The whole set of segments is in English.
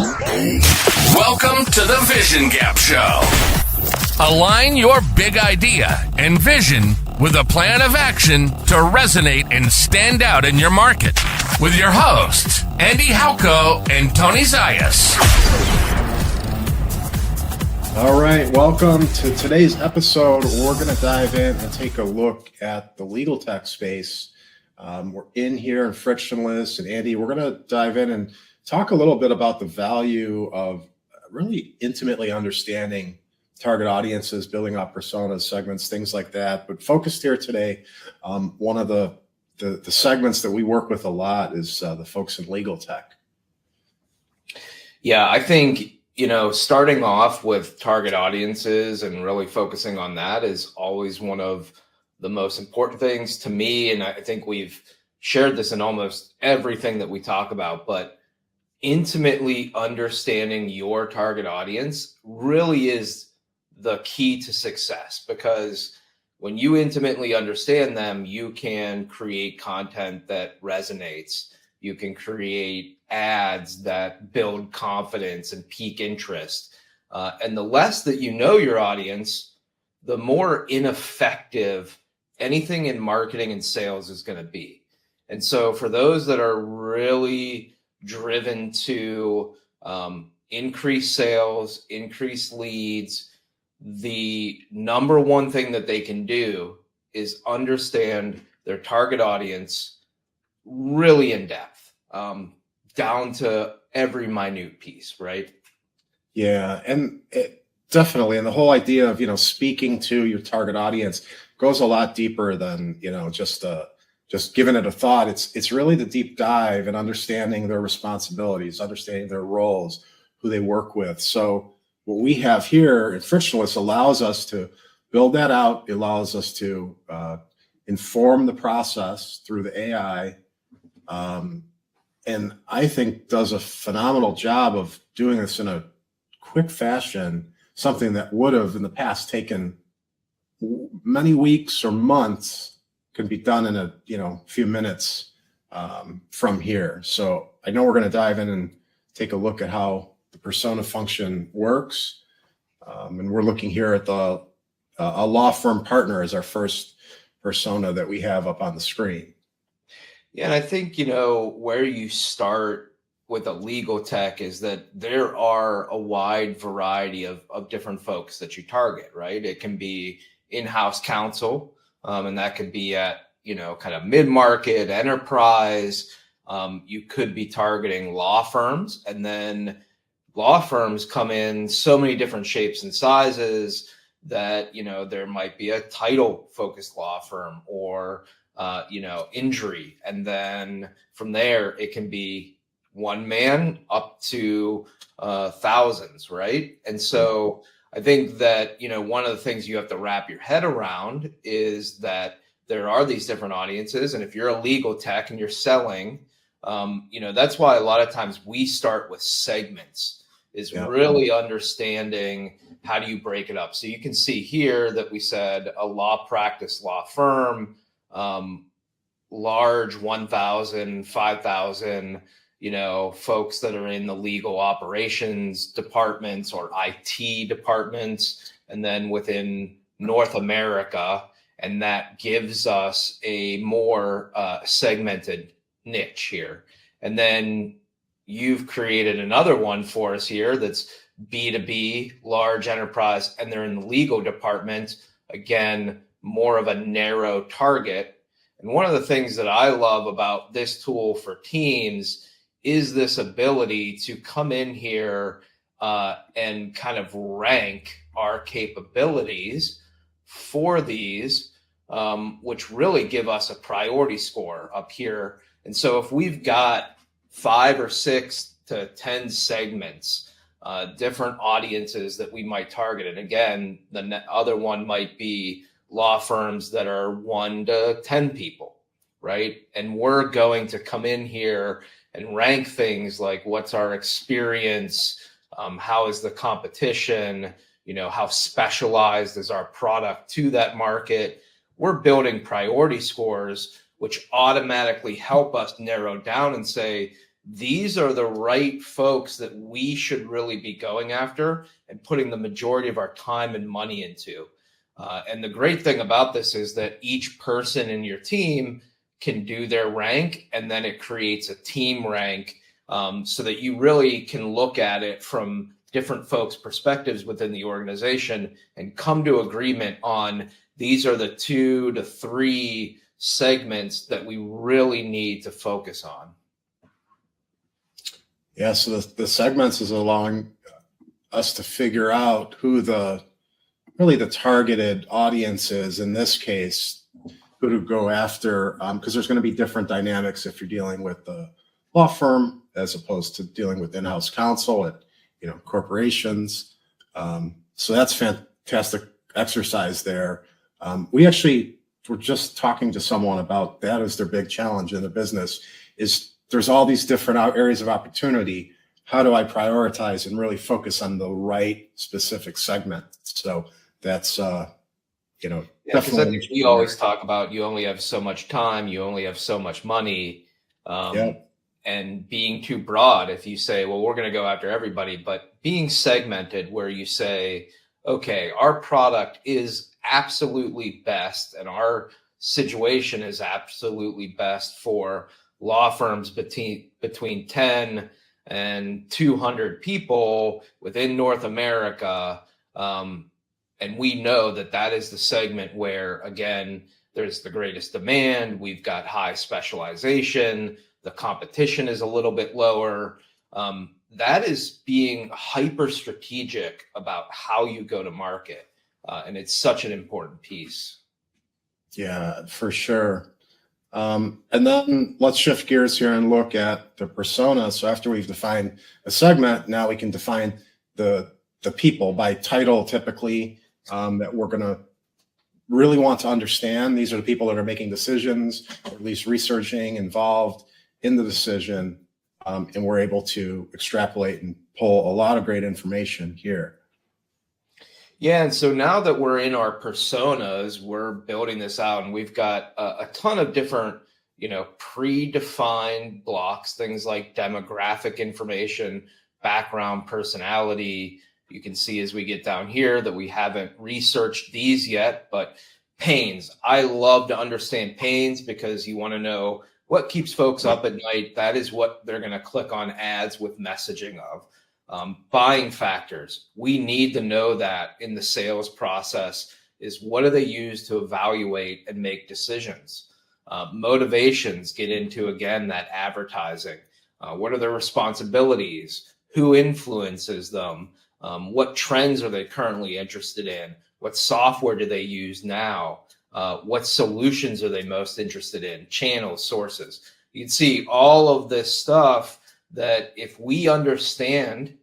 Welcome to the Vision Gap Show. Align your big idea and vision with a plan of action to resonate and stand out in your market. With your hosts, Andy Halko and Tony Zayas. All right, welcome to today's episode. We're going to dive in and take a look at the legal tech space. We're in here in Frictionless, and Andy, we're going to dive in and talk a little bit about the value of really intimately understanding target audiences, building up personas, segments, things like that. But focused here today, one of the segments that we work with a lot is the folks in legal tech. Yeah, I think, starting off with target audiences and really focusing on that is always one of the most important things to me. And I think we've shared this in almost everything that we talk about, but intimately understanding your target audience really is the key to success, because when you intimately understand them, you can create content that resonates. You can create ads that build confidence and pique interest. And the less that you know your audience, the more ineffective anything in marketing and sales is going to be. And so for those that are really driven to increase sales, increase leads, the number one thing that they can do is understand their target audience really in depth, down to every minute piece, right? Yeah, and definitely. And the whole idea of, speaking to your target audience goes a lot deeper than, just giving it a thought. It's really the deep dive and understanding their responsibilities, understanding their roles, who they work with. So what we have here in Frictionless allows us to build that out. It allows us to inform the process through the AI. And I think does a phenomenal job of doing this in a quick fashion, something that would have in the past taken many weeks or months can be done in a few minutes from here. So I know we're going to dive in and take a look at how the persona function works. And we're looking here at a law firm partner as our first persona that we have up on the screen. Yeah, and I think, where you start with a legal tech is that there are a wide variety of different folks that you target, right? It can be in-house counsel, and that could be at, kind of mid-market, enterprise. You could be targeting law firms, and then law firms come in so many different shapes and sizes that, there might be a title-focused law firm or injury. And then from there, it can be one man up to thousands, right? And so I think that, one of the things you have to wrap your head around is that there are these different audiences. And if you're a legal tech and you're selling, that's why a lot of times we start with segments, is really understanding how do you break it up. So you can see here that we said a law practice law firm, large 1,000, 5,000, folks that are in the legal operations departments or IT departments, and then within North America. And that gives us a more segmented niche here. And then you've created another one for us here that's B2B, large enterprise, and they're in the legal department. Again, more of a narrow target. And one of the things that I love about this tool for teams is this ability to come in here and kind of rank our capabilities for these, which really give us a priority score up here. And so if we've got 5 or 6 to 10 segments, different audiences that we might target, and again, the other one might be law firms that are 1 to 10 people, right? And we're going to come in here and rank things like what's our experience, how is the competition, how specialized is our product to that market. We're building priority scores, which automatically help us narrow down and say, these are the right folks that we should really be going after and putting the majority of our time and money into. And the great thing about this is that each person in your team can do their rank, and then it creates a team rank, so that you really can look at it from different folks' perspectives within the organization and come to agreement on these are the 2 to 3 segments that we really need to focus on. Yeah, so the segments is allowing us to figure out who the targeted audience is in this case, who to go after, because there's going to be different dynamics if you're dealing with the law firm as opposed to dealing with in-house counsel at corporations. So that's fantastic exercise there. We actually were just talking to someone about that as their big challenge in the business is there's all these different areas of opportunity. How do I prioritize and really focus on the right specific segment? So that's, because definitely. we always talk about you only have so much time, you only have so much money, and being too broad. If you say, well, we're going to go after everybody, but being segmented where you say, okay, our product is absolutely best and our situation is absolutely best for law firms between 10 and 200 people within North America. And we know that is the segment where, again, there's the greatest demand. We've got high specialization. The competition is a little bit lower. That is being hyper strategic about how you go to market. And it's such an important piece. Yeah, for sure. And then let's shift gears here and look at the persona. So after we've defined a segment, now we can define the people by title typically, that we're going to really want to understand. These are the people that are making decisions, or at least researching, involved in the decision. And we're able to extrapolate and pull a lot of great information here. Yeah, and so now that we're in our personas, we're building this out, and we've got a ton of different, predefined blocks, things like demographic information, background, personality. You can see as we get down here that we haven't researched these yet, but pains. I love to understand pains because you want to know what keeps folks up at night. That is what they're going to click on ads with messaging of. Buying factors. We need to know that in the sales process is what do they use to evaluate and make decisions. Motivations get into, again, that advertising. What are their responsibilities? Who influences them? What trends are they currently interested in? What software do they use now? What solutions are they most interested in? Channels, sources. You can see all of this stuff that if we understand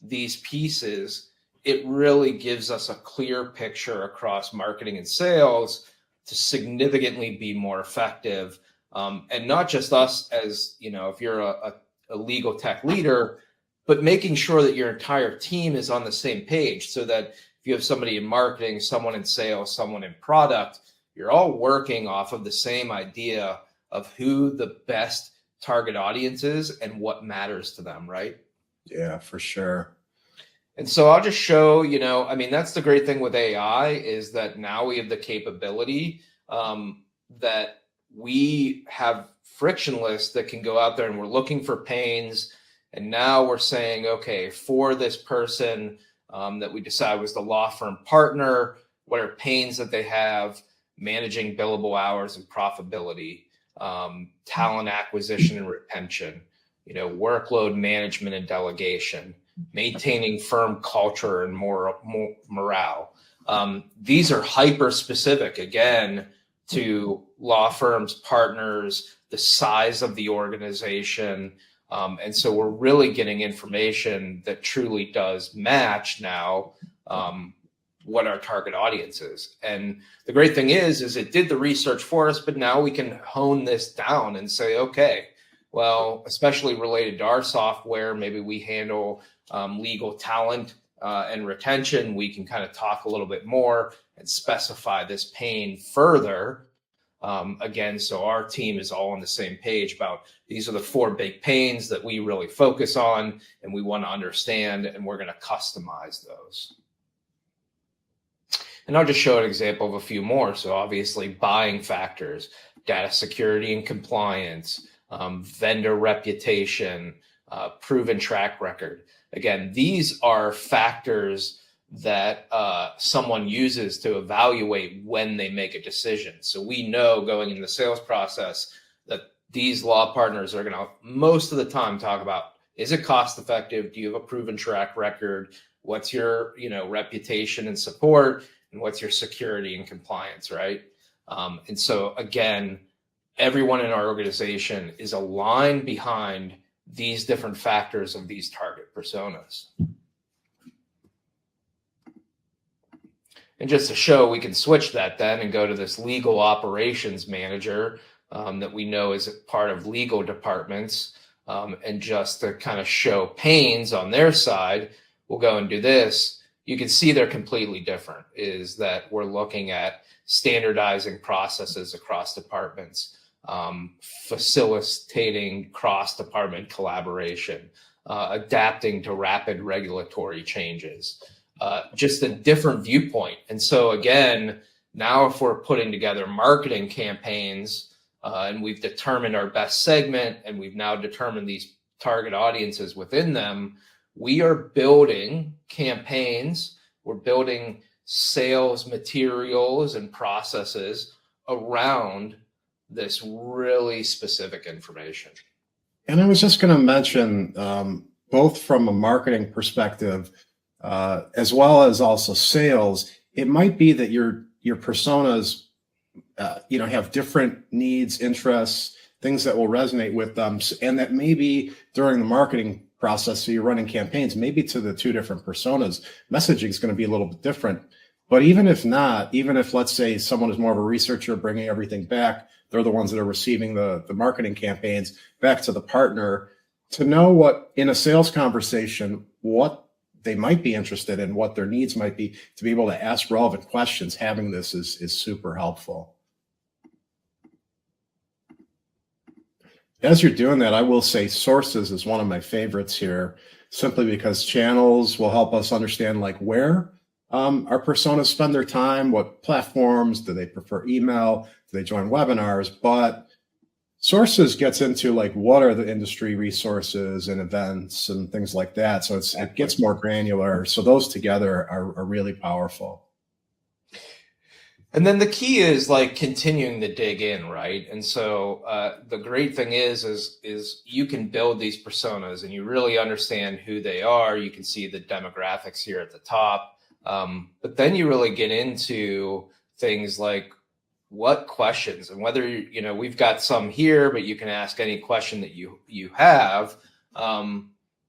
these pieces, it really gives us a clear picture across marketing and sales to significantly be more effective. And not just us as, if you're a legal tech leader, but making sure that your entire team is on the same page so that if you have somebody in marketing, someone in sales, someone in product, you're all working off of the same idea of who the best target audience is and what matters to them, right? Yeah, for sure. And so I'll just show, that's the great thing with AI is that now we have the capability that we have frictionless that can go out there and we're looking for pains. And now we're saying, okay, for this person that we decide was the law firm partner, what are pains that they have, managing billable hours and profitability, talent acquisition and retention, workload management and delegation, maintaining firm culture and more morale. These are hyper specific, again, to law firms, partners, the size of the organization. And so we're really getting information that truly does match now what our target audience is. And the great thing is it did the research for us, but now we can hone this down and say, okay, well, especially related to our software, maybe we handle legal talent and retention. We can kind of talk a little bit more and specify this pain further. Again, so our team is all on the same page about these are the 4 big pains that we really focus on and we want to understand, and we're going to customize those. And I'll just show an example of a few more. So obviously buying factors, data security and compliance, vendor reputation, proven track record. Again, these are factors that someone uses to evaluate when they make a decision. So we know going in the sales process that these law partners are going to most of the time talk about, is it cost effective? Do you have a proven track record? What's your reputation and support? And what's your security and compliance, right? And so again, everyone in our organization is aligned behind these different factors of these target personas. And just to show, we can switch that then and go to this legal operations manager that we know is part of legal departments. And just to kind of show pains on their side, we'll go and do this. You can see they're completely different, is that we're looking at standardizing processes across departments, facilitating cross-department collaboration, adapting to rapid regulatory changes, just a different viewpoint. And so again, now if we're putting together marketing campaigns and we've determined our best segment and we've now determined these target audiences within them, we are building campaigns, we're building sales materials and processes around this really specific information. And I was just going to mention, both from a marketing perspective, as well as also sales, it might be that your personas, have different needs, interests, things that will resonate with them. And that maybe during the marketing process, so you're running campaigns, maybe to the 2 different personas, messaging is going to be a little bit different. But even if not, even if, let's say, someone is more of a researcher bringing everything back, they're the ones that are receiving the marketing campaigns back to the partner, to know what, in a sales conversation, what they might be interested in, what their needs might be, to be able to ask relevant questions, having this is super helpful. As you're doing that, I will say sources is one of my favorites here, simply because channels will help us understand where our personas spend their time, what platforms, do they prefer email, do they join webinars, but sources gets into what are the industry resources and events and things like that. So it gets more granular. So those together are really powerful. And then the key is continuing to dig in, right? And so the great thing is you can build these personas and you really understand who they are. You can see the demographics here at the top. But then you really get into things like what questions, and whether, we've got some here, but you can ask any question that you have.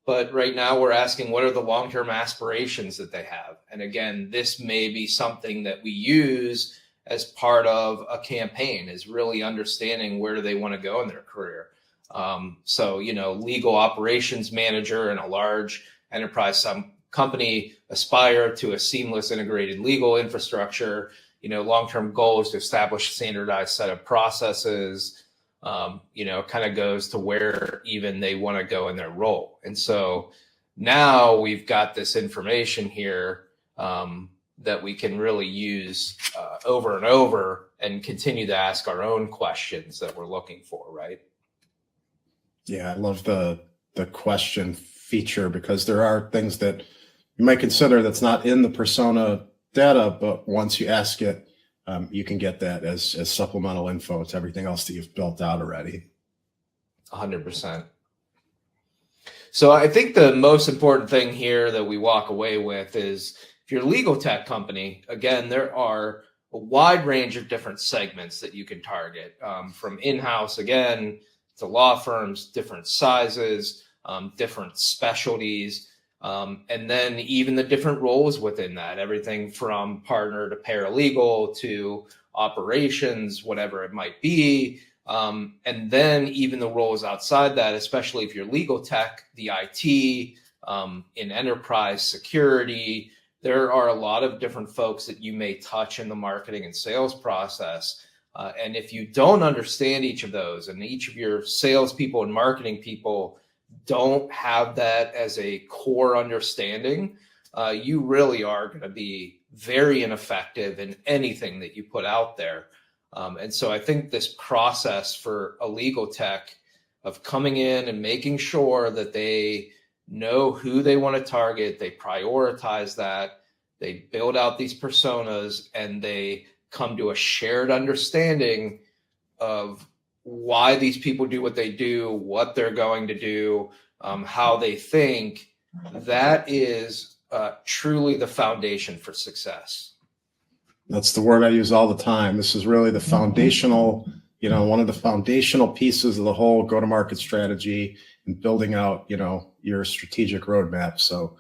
But right now we're asking, what are the long-term aspirations that they have? And again, this may be something that we use as part of a campaign, is really understanding where do they want to go in their career. So, legal operations manager in a large enterprise company aspire to a seamless integrated legal infrastructure. Long-term goal is to establish a standardized set of processes. Kind of goes to where even they want to go in their role. And so now we've got this information here that we can really use over and over and continue to ask our own questions that we're looking for, right? Yeah, I love the question feature, because there are things that you might consider that's not in the persona data, but once you ask it, you can get that as supplemental info to everything else that you've built out already. 100%. So I think the most important thing here that we walk away with is, if you're a legal tech company, again, there are a wide range of different segments that you can target, from in-house, again, to law firms, different sizes, different specialties, and then even the different roles within that, everything from partner to paralegal to operations, whatever it might be. And then even the roles outside that, especially if you're legal tech, the IT, in enterprise security, there are a lot of different folks that you may touch in the marketing and sales process. And if you don't understand each of those, and each of your salespeople and marketing people don't have that as a core understanding, you really are going to be very ineffective in anything that you put out there. And so I think this process for a legal tech of coming in and making sure that they know who they want to target, they prioritize that, they build out these personas, and they come to a shared understanding of why these people do what they do, what they're going to do, how they think. That is truly the foundation for success. That's the word I use all the time. This is really the foundational, one of the foundational pieces of the whole go-to-market strategy and building out, your strategic roadmap. So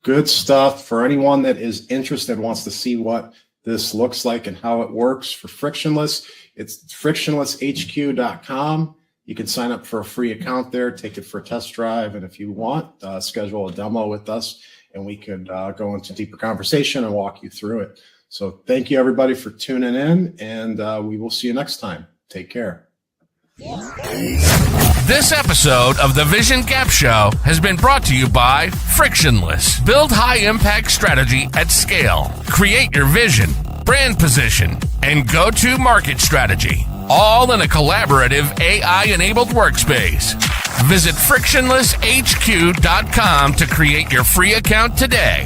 good stuff for anyone that is interested, wants to see what this looks like and how it works for Frictionless. It's frictionlesshq.com. You can sign up for a free account there, take it for a test drive. And if you want, schedule a demo with us and we could go into deeper conversation and walk you through it. So thank you everybody for tuning in, and we will see you next time. Take care. This episode of the Vision Gap Show has been brought to you by Frictionless. Build high-impact strategy at scale. Create your vision, brand position, and go-to-market strategy, all in a collaborative AI-enabled workspace. Visit frictionlesshq.com to create your free account today.